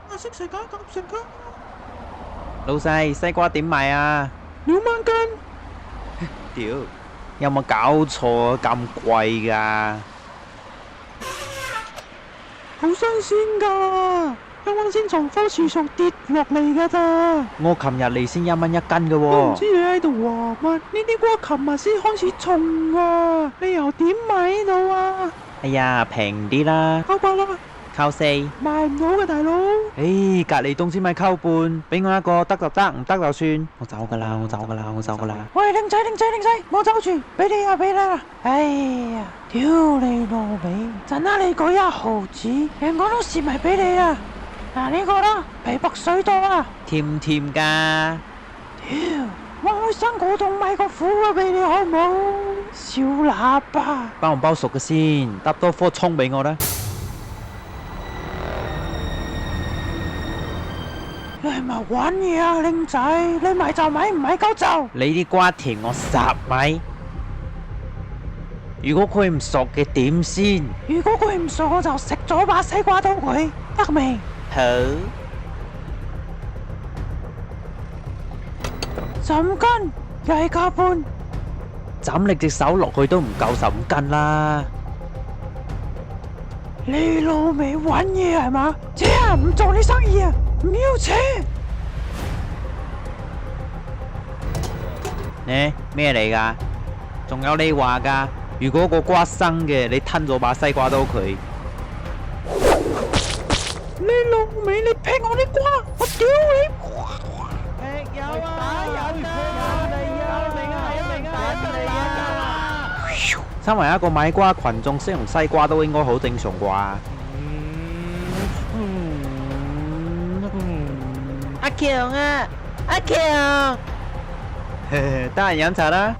我識食㗎，夾食㗎，老細，西瓜點賣啊？2蚊斤，屌，有冇搞錯啊？咁貴㗎？好新鮮㗎，啱啱先從棵樹上跌落嚟㗎咋，我琴日嚟先1蚊1斤嘅都唔喎。知你喺度話乜？呢啲瓜琴日先開始種啊，你又點買到啊？哎呀，平啲啦，扣八啦，扣4。賣唔到嘅大佬。唉，隔離棟先咪扣半，俾我一個得就得，唔得就算。我走㗎啦，我走㗎啦，我走㗎啦。喂，靚仔，我走住，俾你啦。哎呀，屌你老味，陣間你嗰1毫子，人我都蝕埋俾你啦。嗱呢個啦，皮薄水多啊。甜唔甜㗎？屌，我去新果棟買個苦瓜俾你好唔好？小喇叭，包唔包熟嘅先？搭多顆葱俾我啦。你係咪玩嘢啊，靚仔？你買就買，唔買鳩就。你啲瓜甜我10米。如果佢唔熟嘅點先？如果佢唔熟，我就食咗把西瓜刀佢，得未？好。15斤，又係加半。斬你隻手落去都唔夠15斤啦。你老味玩嘢係嘛？姐啊，唔做你生意啊，唔要錢。呢咩嚟㗎？仲有你話㗎？如果個瓜生嘅，你吞咗把西瓜刀佢。你老味，你劈我啲瓜，我屌你！有啊，身為一個買瓜群眾，識用西瓜都應該好正常啩。阿強啊，阿強，得閒飲茶啦。